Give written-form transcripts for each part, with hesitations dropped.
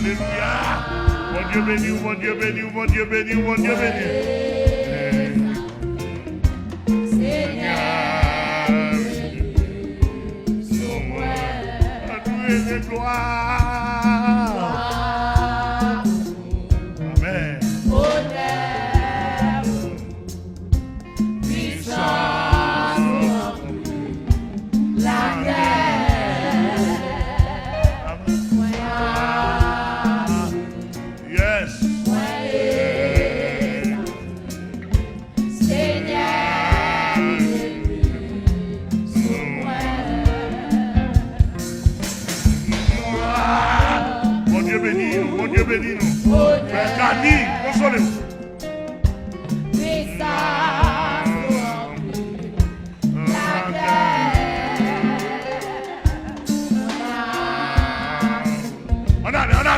Mon Dieu béni, mon Dieu béni, mon Dieu béni, mon Dieu béni. Seigneur, sur moi, adorez gloire. Amen. Honneur, puissance, la terre. Yes. Mon Dieu béni nous. Frère Camille, consolez-vous. On allez.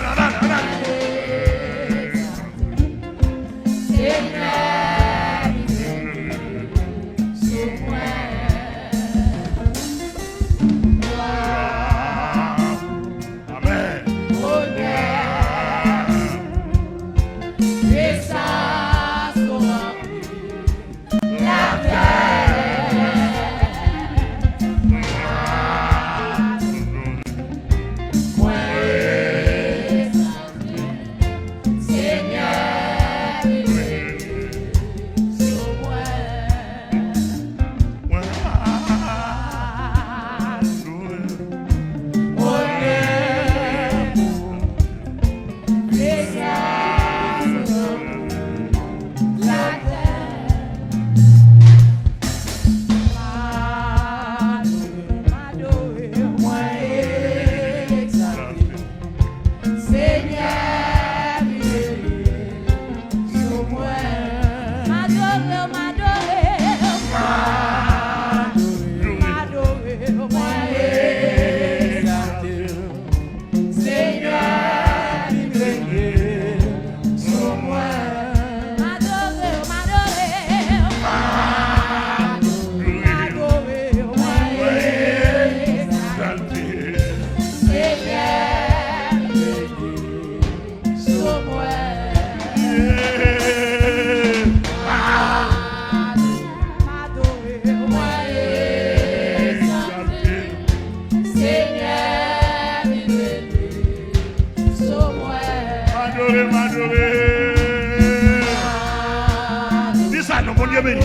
Dis ça, non, mon Dieu béni.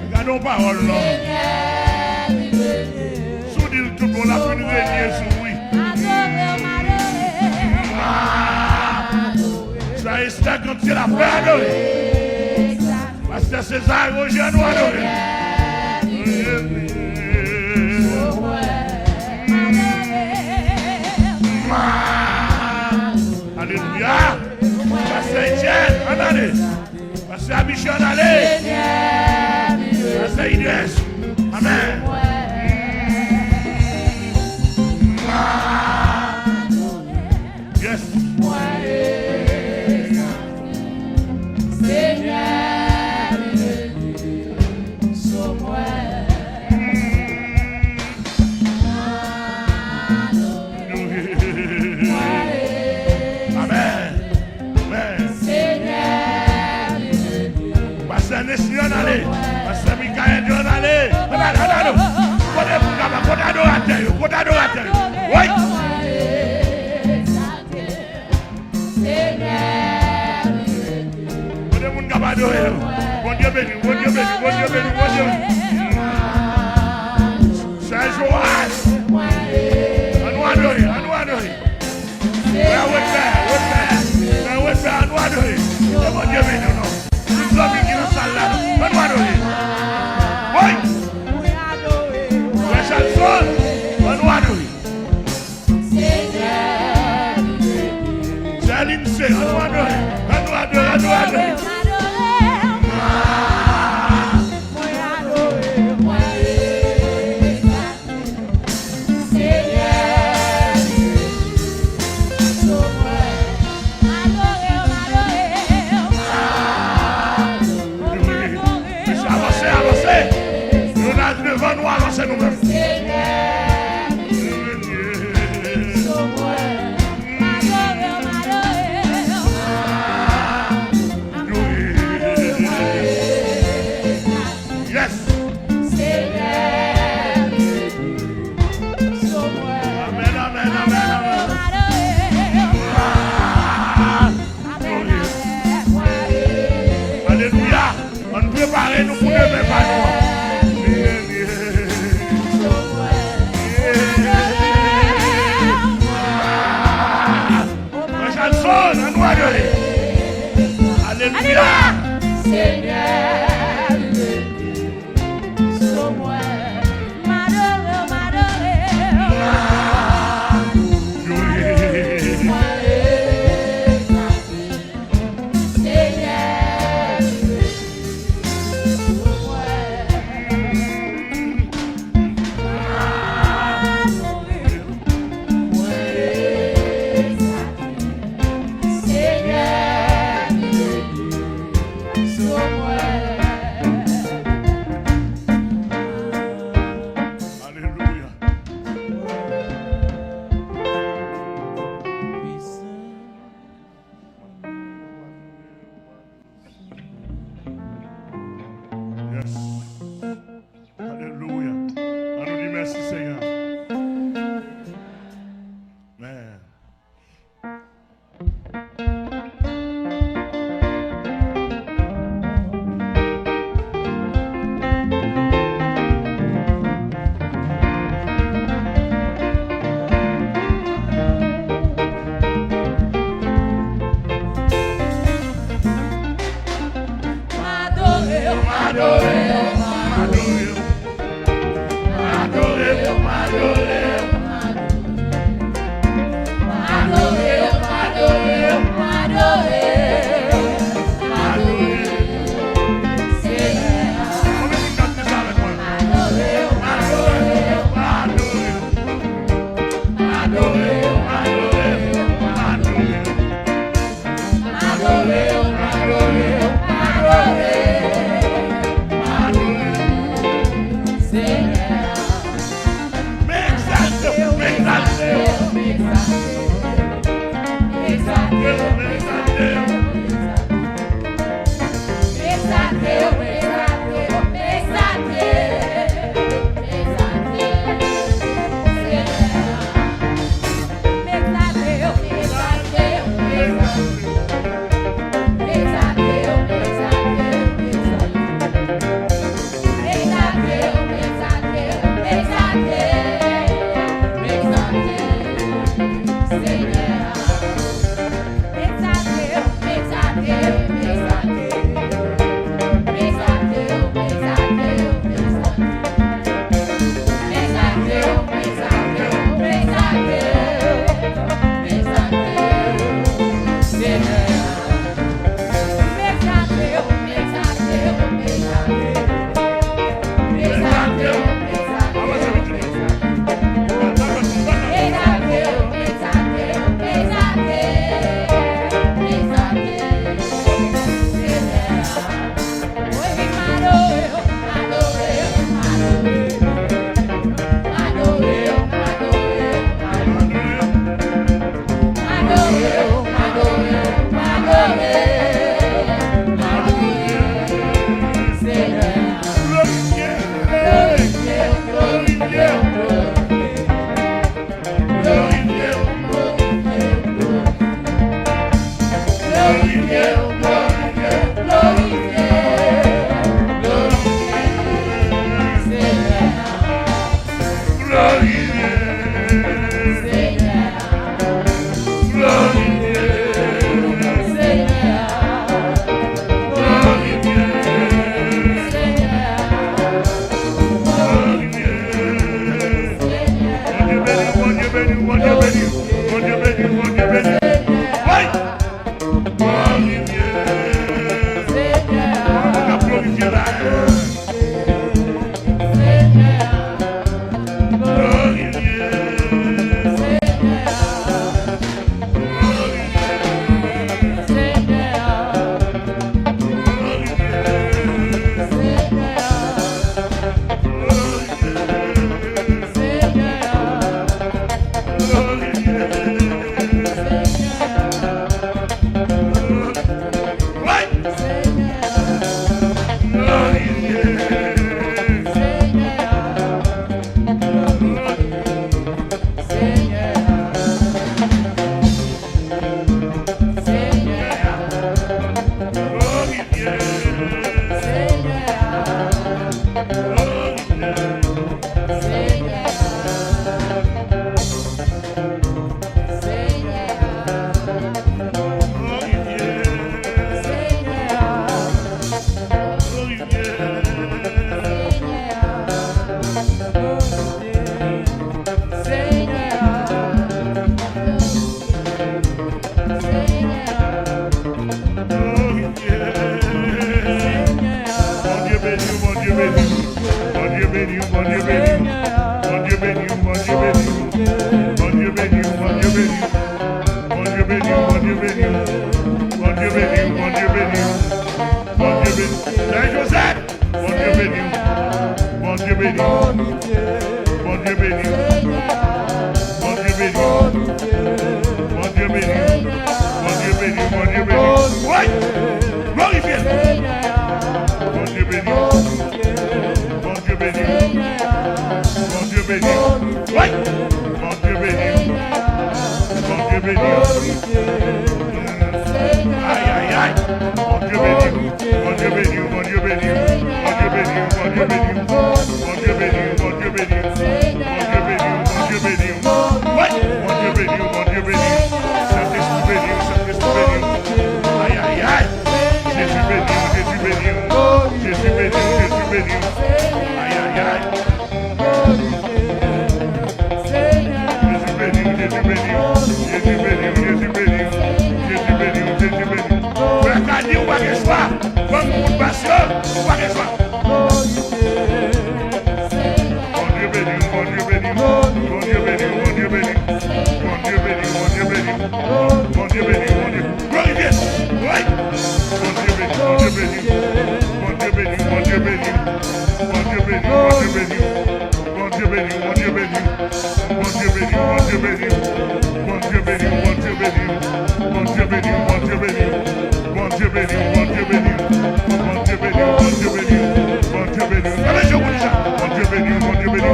Regardons parole, non. Sous dit tout le monde a pu nous régner sous oui. Ça est quand il a fait adorer. Parce que César Roger nous adorer. Alléluia. Pasteur Etienne, en allez. Pasteur Abichan, en allez. Pasteur Inès. Amen. Yes. Allez, Pasteur Michael, allez, oui. Bon Dieu béni, bon Dieu béni, bon Dieu béni, bon Dieu béni. C'est Joël. À nous adorer, à nous adorer. À nous adorer. Bon Dieu béni, non. Nous sommes qui nous salle là. À nous adorer. Oui. La chanson, à nous adorer. C'est l'INSEE, à nous adorer. À nous adorer, à nous adorer. Adore, adore, adore, adore, Mon Dieu béni. Mon Dieu béni. Mon Dieu béni. Mon Dieu béni. Mon Dieu béni. Mon Dieu béni. Mon Dieu béni. Mon Dieu béni. Saint Joseph. Mon Dieu béni. Mon Dieu béni. Mon Dieu béni. Mon Dieu béni. Mon Dieu béni. Mon Dieu béni. Mon Dieu béni. Oui. Glorifiez. Mon Dieu béni. Mon Dieu béni. Mon Dieu béni. Oui. Mon Dieu béni. Mon Dieu béni. Aïe, aïe, aïe. Mon Dieu béni. Mon Dieu béni. Mon Dieu béni. Mon Dieu béni. Mon Dieu béni. Mon Dieu béni. Mon Dieu béni. Mon Dieu béni. Mon Dieu béni. Oui. Mon Dieu béni. Mon Dieu béni. Saint-Esprit béni. Saint-Esprit béni. Aïe, aïe, aïe. Jésus béni. Jésus béni. Jésus béni. Jésus béni. Aïe, aïe, aïe. Jésus béni. Jésus béni. Jésus béni. Jésus béni. Jésus béni. Jésus béni. Frère Kadi, ou pas que soit. Comme pour passion, ou pas que soit. Mon Dieu béni. Mon Dieu béni. Mon Dieu béni. Mon Dieu béni. Mon Dieu béni. Mon Dieu béni. Mon Dieu béni. Mon Dieu. Glorifiez. Oui. Mon Dieu béni. Mon Dieu béni. Mon Dieu béni. Mon Dieu béni. Mon Dieu béni. Mon Dieu béni. Mon Dieu béni. Mon Dieu béni. Mon Dieu béni. Mon Dieu béni. Mon Dieu béni. Mon Dieu béni. Mon Dieu béni. Mon Dieu béni. Mon Dieu béni. Mon Dieu béni. Mon Dieu béni. Mon Dieu béni. Mon Dieu béni. Allez, je vous dis ça. Mon Dieu béni. Mon Dieu béni.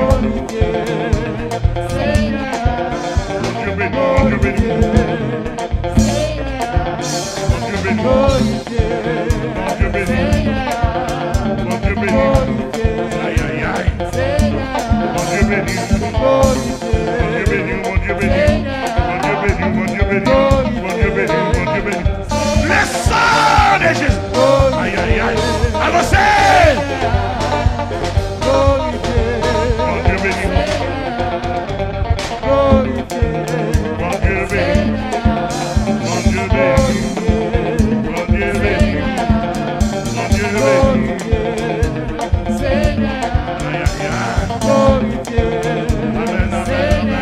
Mon Dieu béni. Mon Dieu béni. Mon Dieu béni. Mon Dieu béni. Mon Dieu béni. Aïe, aïe, aïe. Mon Dieu béni. Mon Dieu béni. Mon Dieu béni. Mon Dieu béni. Mon Dieu béni. Mon Dieu béni. Mon Dieu béni. Le sang de Jésus. Aïe, aïe, aïe. Avancez. Mon Dieu béni. Mon Dieu béni. Mon Dieu béni. Mon Dieu béni. Mon Dieu béni. Aïe, aïe, aïe. Amen, amen, amen.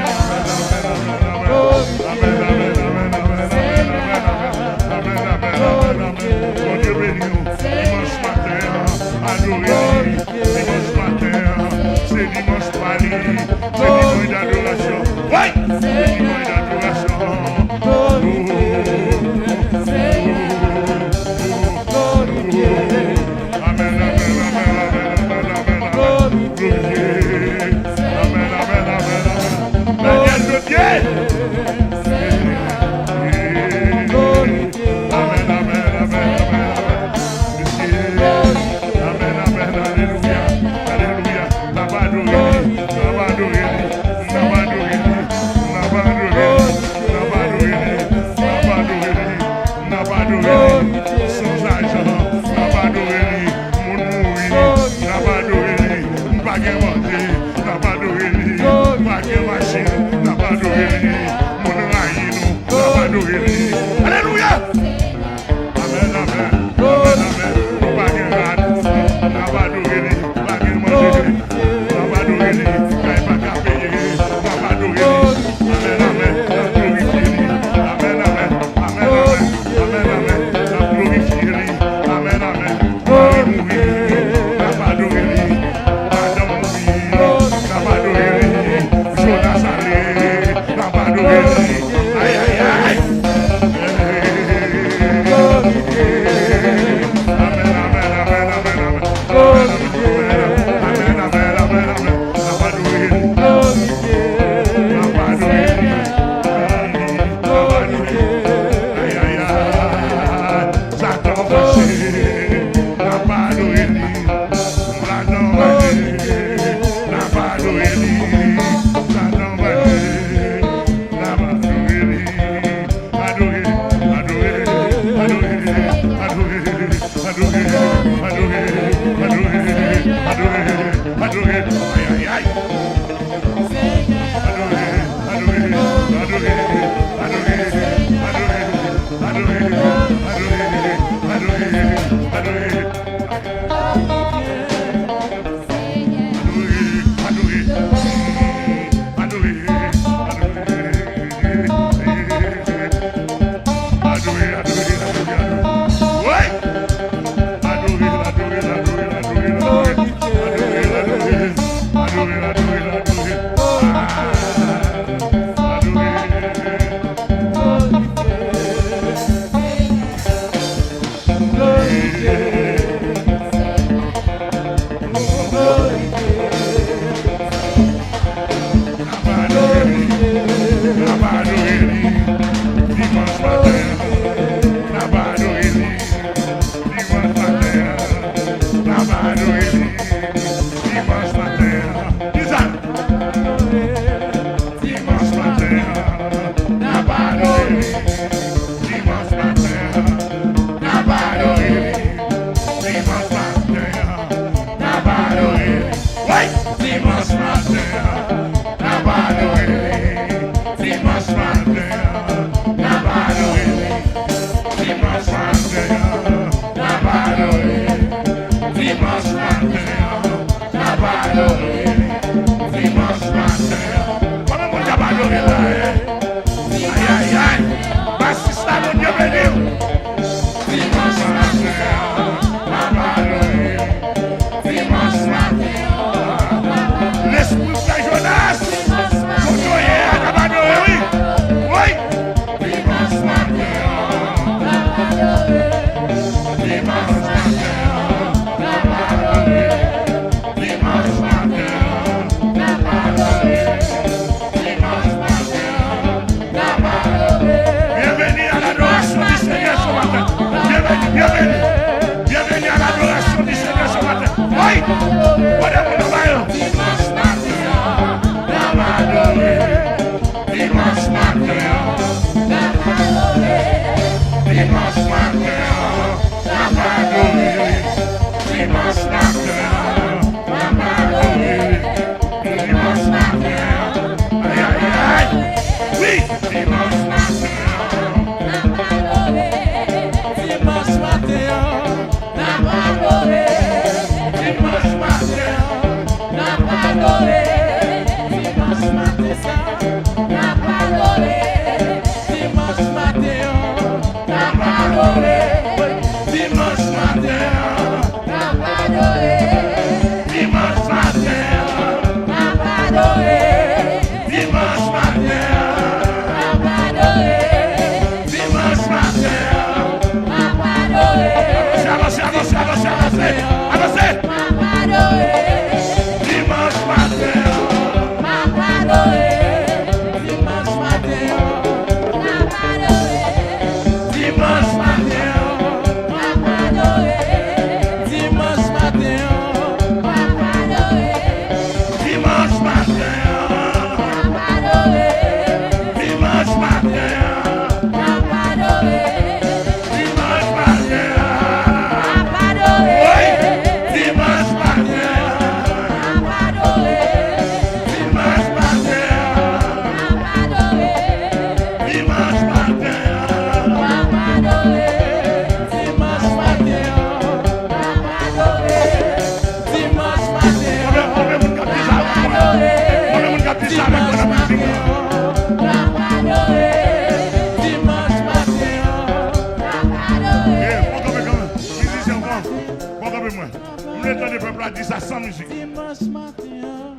Le peuple a dit ça sans musique. Dimanche matin,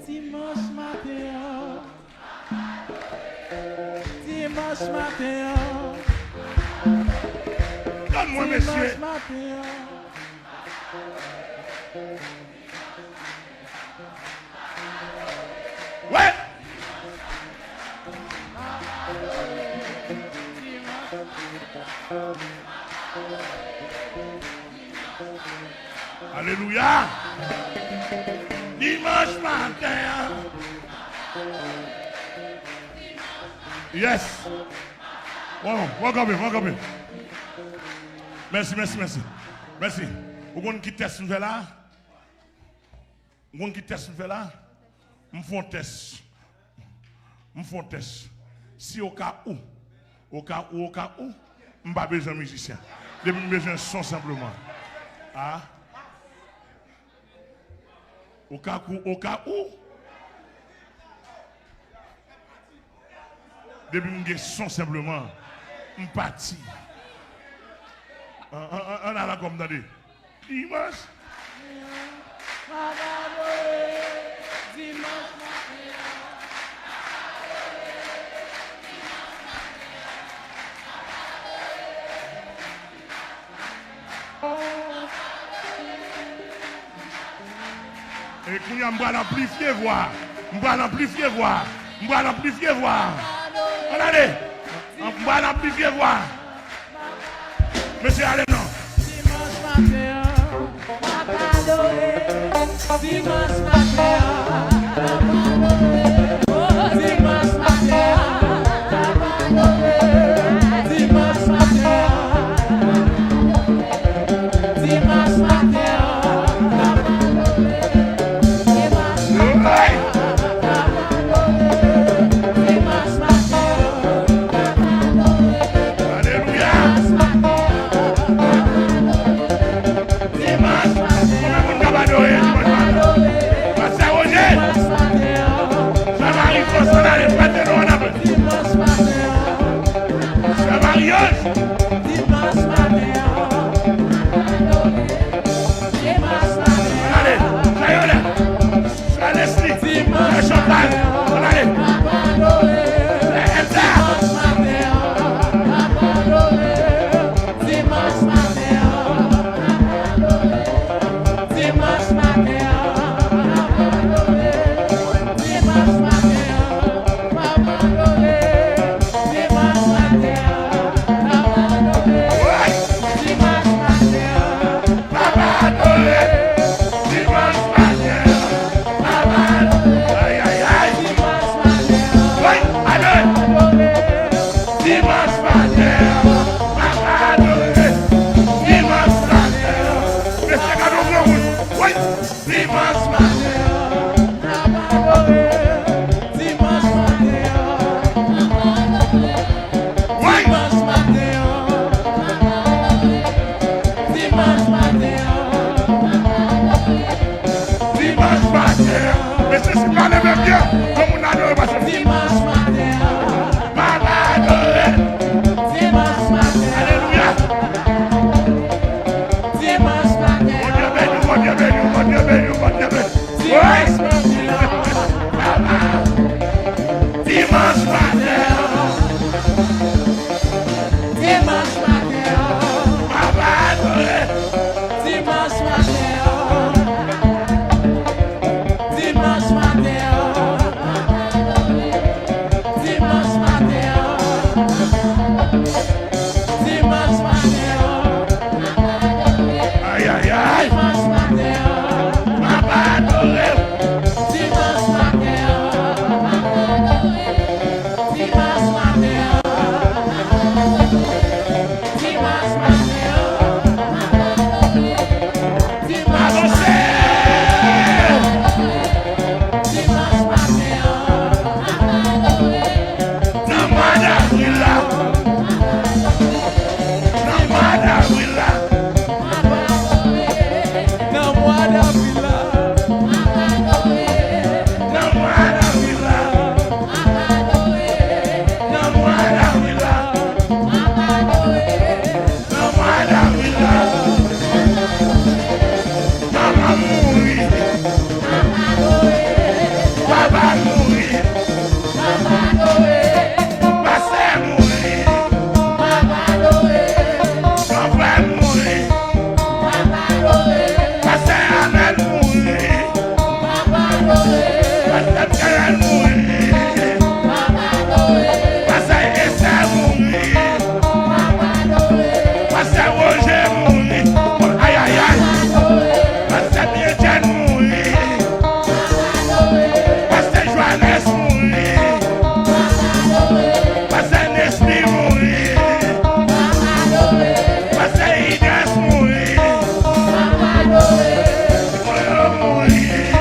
dimanche matin, dimanche matin, Donne-moi, messieurs. dimanche matin. Ouais. Alléluia. Dimanche matin. Yes. Welcome. Merci. Merci. Vous voulez qui teste nous là? Vous voulez qui teste nous là? Nous faisons test. Si au cas où, nous n'avons pas besoin de musicien. Nous avons besoin de son simplement. Ah? Au cas où, depuis que nous son simplement, nous parti. On a la comme dans des dimanche. Et quand on va l'amplifier voir, on va l'amplifier voir. Regardez, on va l'amplifier voir. Monsieur, allez non. Dimanche matin, dimanche matin, dimanche matin, dimanche matin, dimanche matin. Alléluia. Pasteur Karan mourir. Pasteur Essa mourir. Pasteur Roger mourir. Aïe aïe aïe. Pasteur Bietienne mourir. Pasteur Johannes mourir. Pasteur Nesli mourir. Pasteur Ignace mourir. Mourir.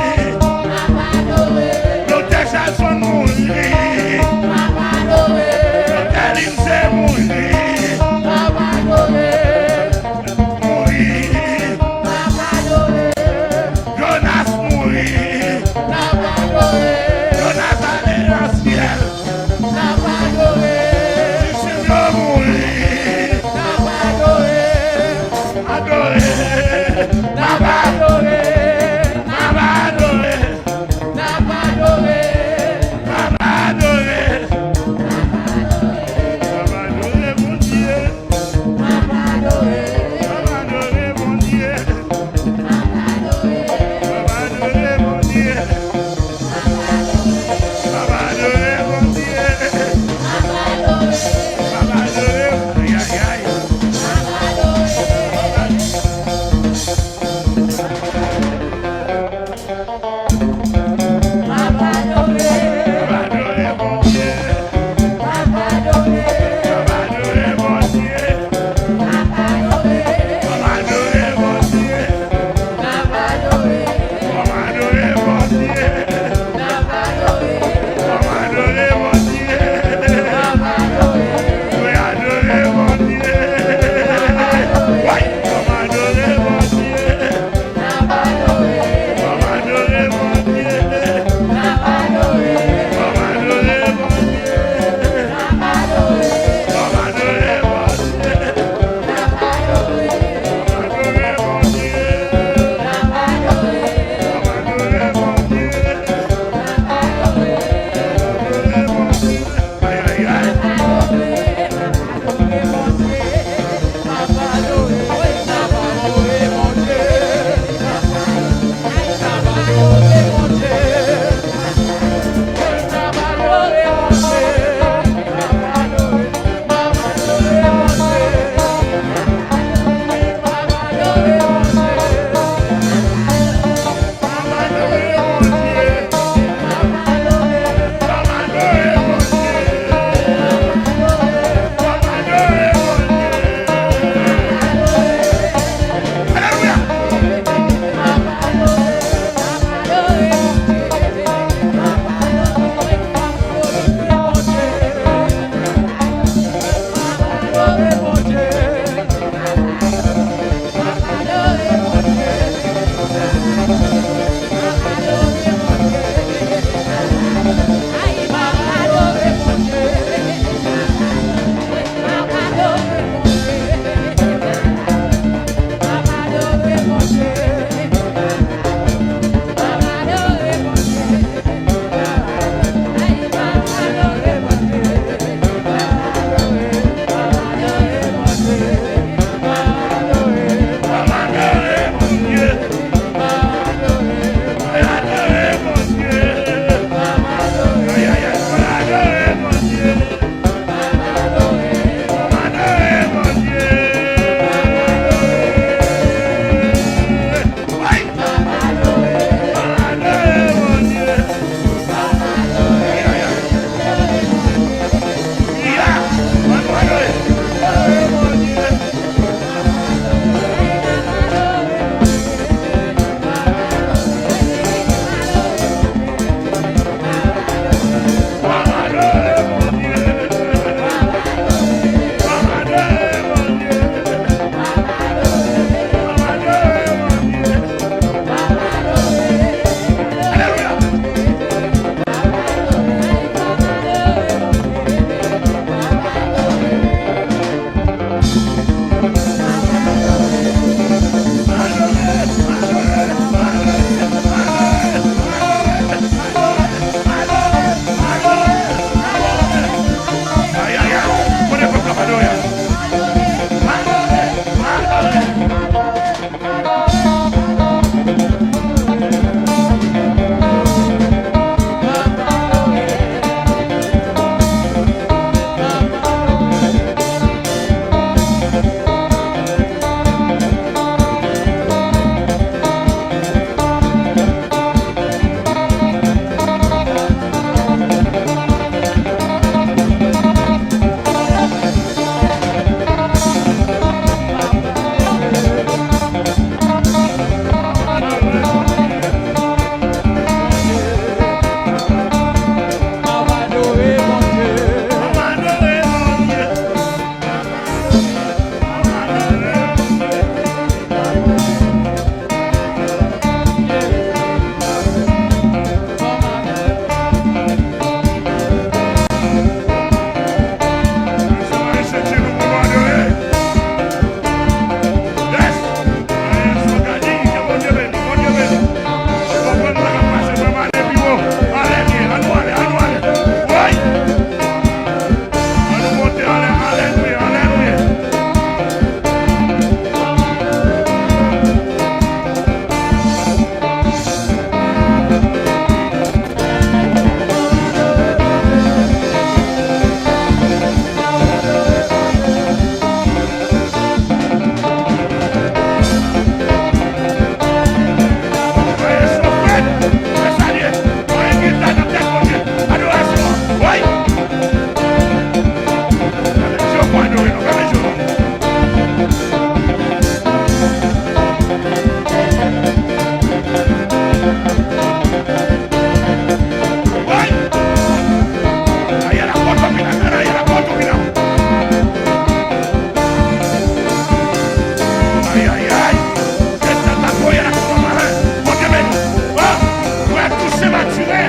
prématuré.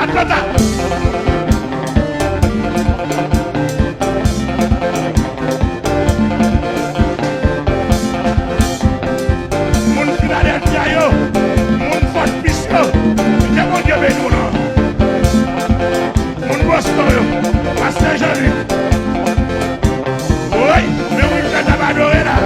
Atlanta. Mon Philadelphia yo, mon Fort Peace yo, c'est mon Dieu béni non. Mon Boston yo, à Saint-Jean-Luc. Oui, mais oui, tu as adoré là.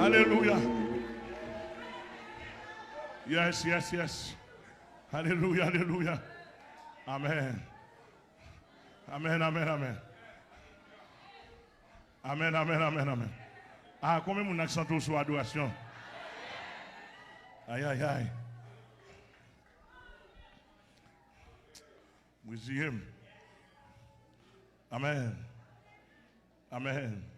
Hallelujah. Yes, yes, yes. Hallelujah, hallelujah. Amen. Amen, amen, amen. Amen, amen, amen, amen. Ah, combien mon accent sur adoration? Aïe, aïe, aïe. We see him. Amen. Amen.